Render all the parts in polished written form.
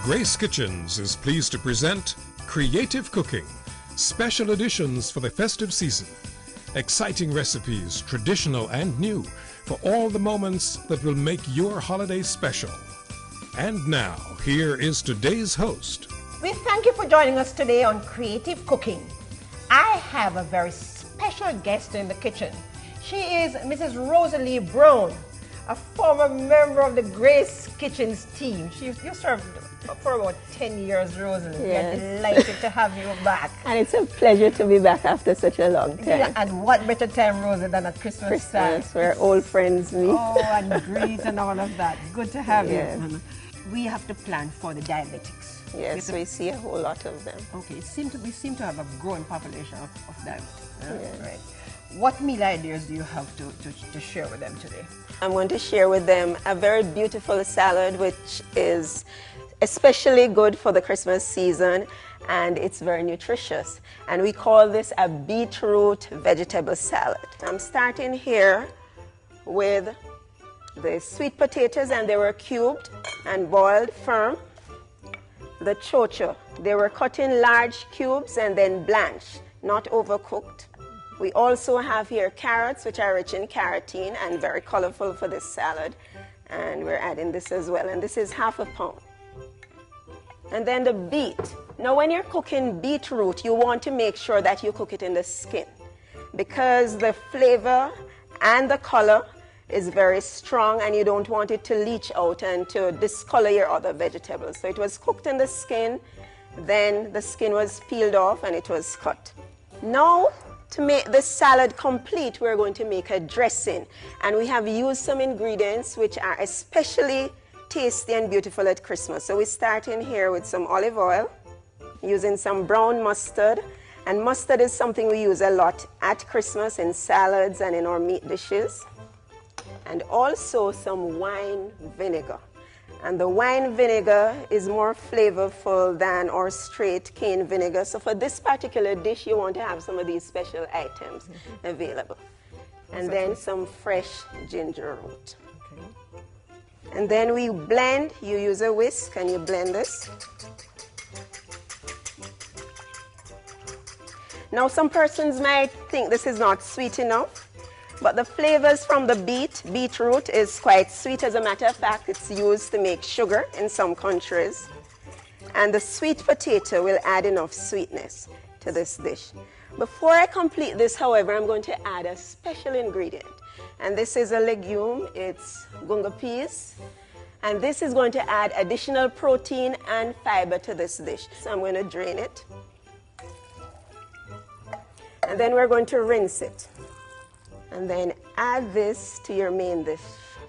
Grace Kitchens is pleased to present Creative Cooking, special editions for the festive season. Exciting recipes, traditional and new, for all the moments that will make your holiday special. And now, here is today's host. We thank you for joining us today on Creative Cooking. I have a very special guest in the kitchen. She is Mrs. Rosalie Brown, a former member of the Grace Kitchens team. You served for about 10 years, Rosalie. Yes. We're delighted to have you back. And it's a pleasure to be back after such a long time. Yeah, and what better time, Rosalie, than at Christmas time? Where old friends meet. Oh, and greet and all of that. Good to have Yes. you. We have to plan for the diabetics. Yes, we see a whole lot of them. Okay, we seem to have a growing population of diabetics. Yes. Right. What meal ideas do you have to share with them today? I'm going to share with them a very beautiful salad which is especially good for the Christmas season, and it's very nutritious. And we call this a beetroot vegetable salad. I'm starting here with the sweet potatoes, and they were cubed and boiled firm. The chocho, they were cut in large cubes and then blanched, not overcooked. We also have here carrots, which are rich in carotene and very colorful for this salad. And we're adding this as well. And this is ½ pound. And then the beet. Now, when you're cooking beetroot, you want to make sure that you cook it in the skin, because the flavor and the color is very strong, and you don't want it to leach out and to discolor your other vegetables. So it was cooked in the skin, then the skin was peeled off and it was cut. Now, to make this salad complete, we're going to make a dressing. And we have used some ingredients which are especially tasty and beautiful at Christmas. So we start in here with some olive oil, using some brown mustard. And mustard is something we use a lot at Christmas in salads and in our meat dishes. And also some wine vinegar. And the wine vinegar is more flavorful than our straight cane vinegar. So for this particular dish, you want to have some of these special items available. And then some fresh ginger root. Okay. And then we blend. You use a whisk and you blend this. Now, some persons might think this is not sweet enough, but the flavors from the beetroot is quite sweet. As a matter of fact, it's used to make sugar in some countries. And the sweet potato will add enough sweetness to this dish. Before I complete this, however, I'm going to add a special ingredient. And this is a legume. It's gunga peas. And this is going to add additional protein and fiber to this dish. So I'm going to drain it. And then we're going to rinse it. And then add this to your main dish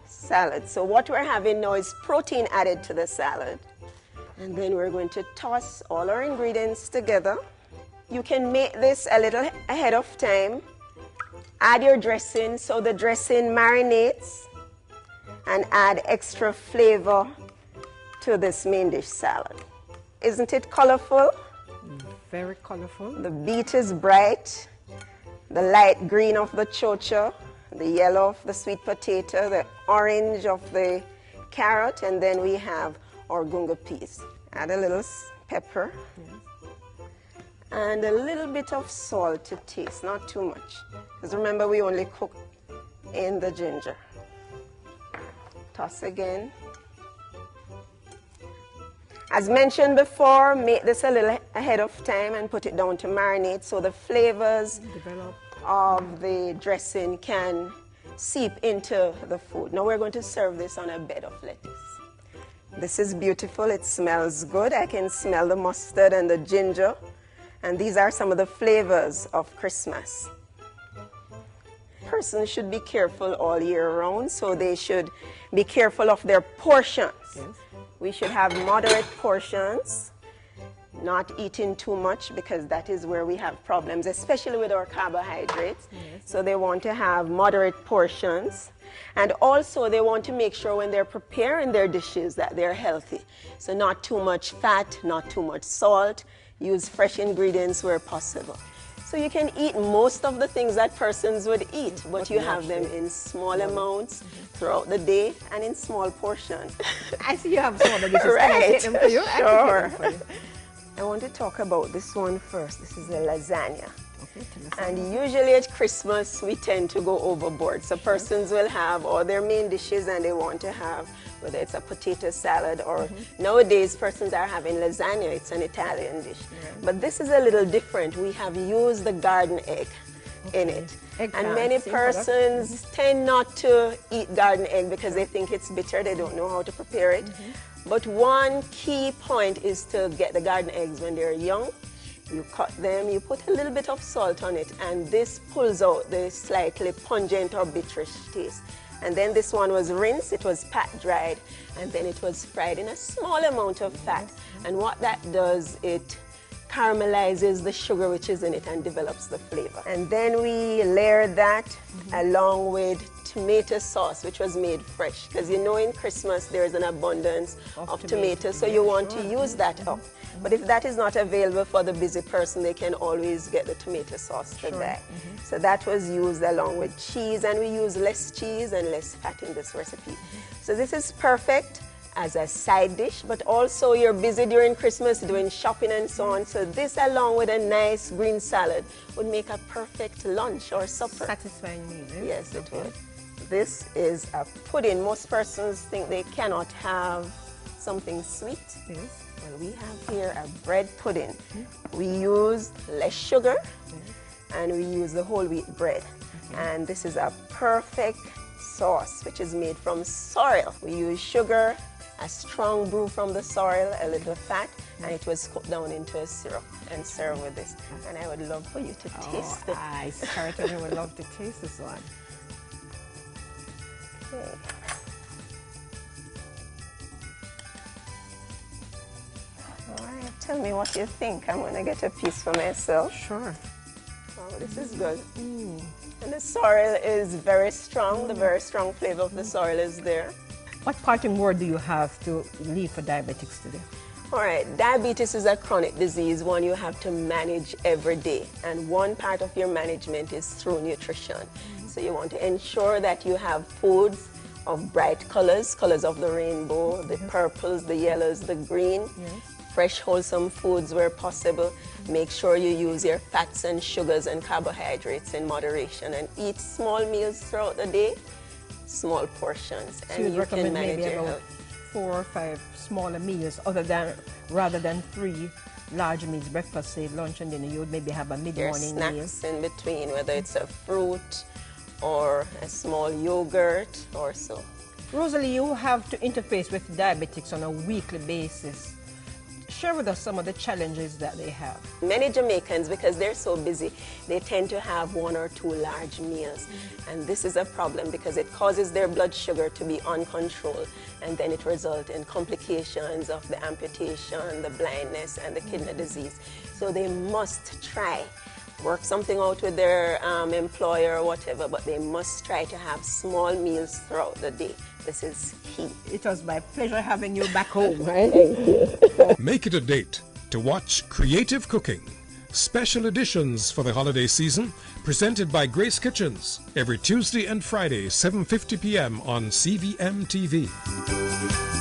salad. So what we're having now is protein added to the salad. And then we're going to toss all our ingredients together. You can make this a little ahead of time. Add your dressing so the dressing marinates and add extra flavor to this main dish salad. Isn't it colorful? Very colorful. The beet is bright. The light green of the chocho, the yellow of the sweet potato, the orange of the carrot, and then we have our gunga peas. Add a little pepper. Yes. And a little bit of salt to taste, not too much. Because remember, we only cook in the ginger. Toss again. As mentioned before, make this a little ahead of time and put it down to marinate so the flavors of the dressing can seep into the food. Now we're going to serve this on a bed of lettuce. This is beautiful. It smells good. I can smell the mustard and the ginger. And these are some of the flavors of Christmas. Persons should be careful all year round, so they should be careful of their portions. Yes. We should have moderate portions, not eating too much, because that is where we have problems, especially with our carbohydrates. Yes. So they want to have moderate portions. And also they want to make sure when they're preparing their dishes that they're healthy. So not too much fat, not too much salt. Use fresh ingredients where possible. So you can eat most of the things that persons would eat, but you have them in small amounts throughout the day and in small portions. I see you have some of the dishes. Right. Can I take them for you? Sure. I want to talk about this one first. This is a lasagna. Okay, And usually at Christmas, we tend to go overboard. So persons will have all their main dishes and they want to have, whether it's a potato salad or nowadays persons are having lasagna. It's an Italian dish. But this is a little different. We have used the garden egg in it. And many persons tend not to eat garden egg because they think it's bitter. They don't know how to prepare it. But one key point is to get the garden eggs when they're young. You cut them, you put a little bit of salt on it, and this pulls out the slightly pungent or bitterish taste. And then this one was rinsed, it was pat dried, and then it was fried in a small amount of fat. And what that does, it caramelizes the sugar which is in it and develops the flavor. And then we layer that along with tomato sauce, which was made fresh. Because you know in Christmas there is an abundance of tomatoes, so you want to use that up. But if that is not available for the busy person, they can always get the tomato sauce to that. So that was used along with cheese, and we use less cheese and less fat in this recipe. So this is perfect as a side dish, but also you're busy during Christmas doing shopping and so on. So this along with a nice green salad would make a perfect lunch or supper. Satisfying meal, eh? Yes, it would. This is a pudding. Most persons think they cannot have something sweet. Yes. Well, we have here a bread pudding. We use less sugar and we use the whole wheat bread. And this is a perfect sauce which is made from sorrel. We use sugar, a strong brew from the sorrel, a little fat, and it was cooked down into a syrup and served with this. And I would love for you to taste it. I certainly would love to taste this one. Okay. All right, tell me what you think. I'm going to get a piece for myself. Sure. Oh, this is good. And the sorrel is very strong. The very strong flavor of the sorrel is there. What parting word do you have to leave for diabetics today? All right, diabetes is a chronic disease, one you have to manage every day. And one part of your management is through nutrition. So you want to ensure that you have foods of bright colors, colors of the rainbow, the purples, the yellows, the green. Fresh, wholesome foods where possible. Make sure you use your fats and sugars and carbohydrates in moderation and eat small meals throughout the day, small portions, So and you'd you recommend can manage maybe your about health. 4 or 5 smaller meals rather than 3 large meals, breakfast, say lunch and dinner. You would maybe have a Your mid-morning meal. snacks in between, whether it's a fruit or a small yogurt or so. Rosalie, you have to interface with diabetics on a weekly basis. Share with us some of the challenges that they have. Many Jamaicans, because they're so busy, they tend to have 1 or 2 large meals. And this is a problem because it causes their blood sugar to be uncontrolled, and then it results in complications of the amputation, the blindness, and the kidney disease. So they must try, work something out with their employer or whatever, but they must try to have small meals throughout the day. This is key. It was my pleasure having you back home. Make it a date to watch Creative Cooking, special editions for the holiday season, presented by Grace Kitchens, every Tuesday and Friday, 7:50 p.m. on CVM TV.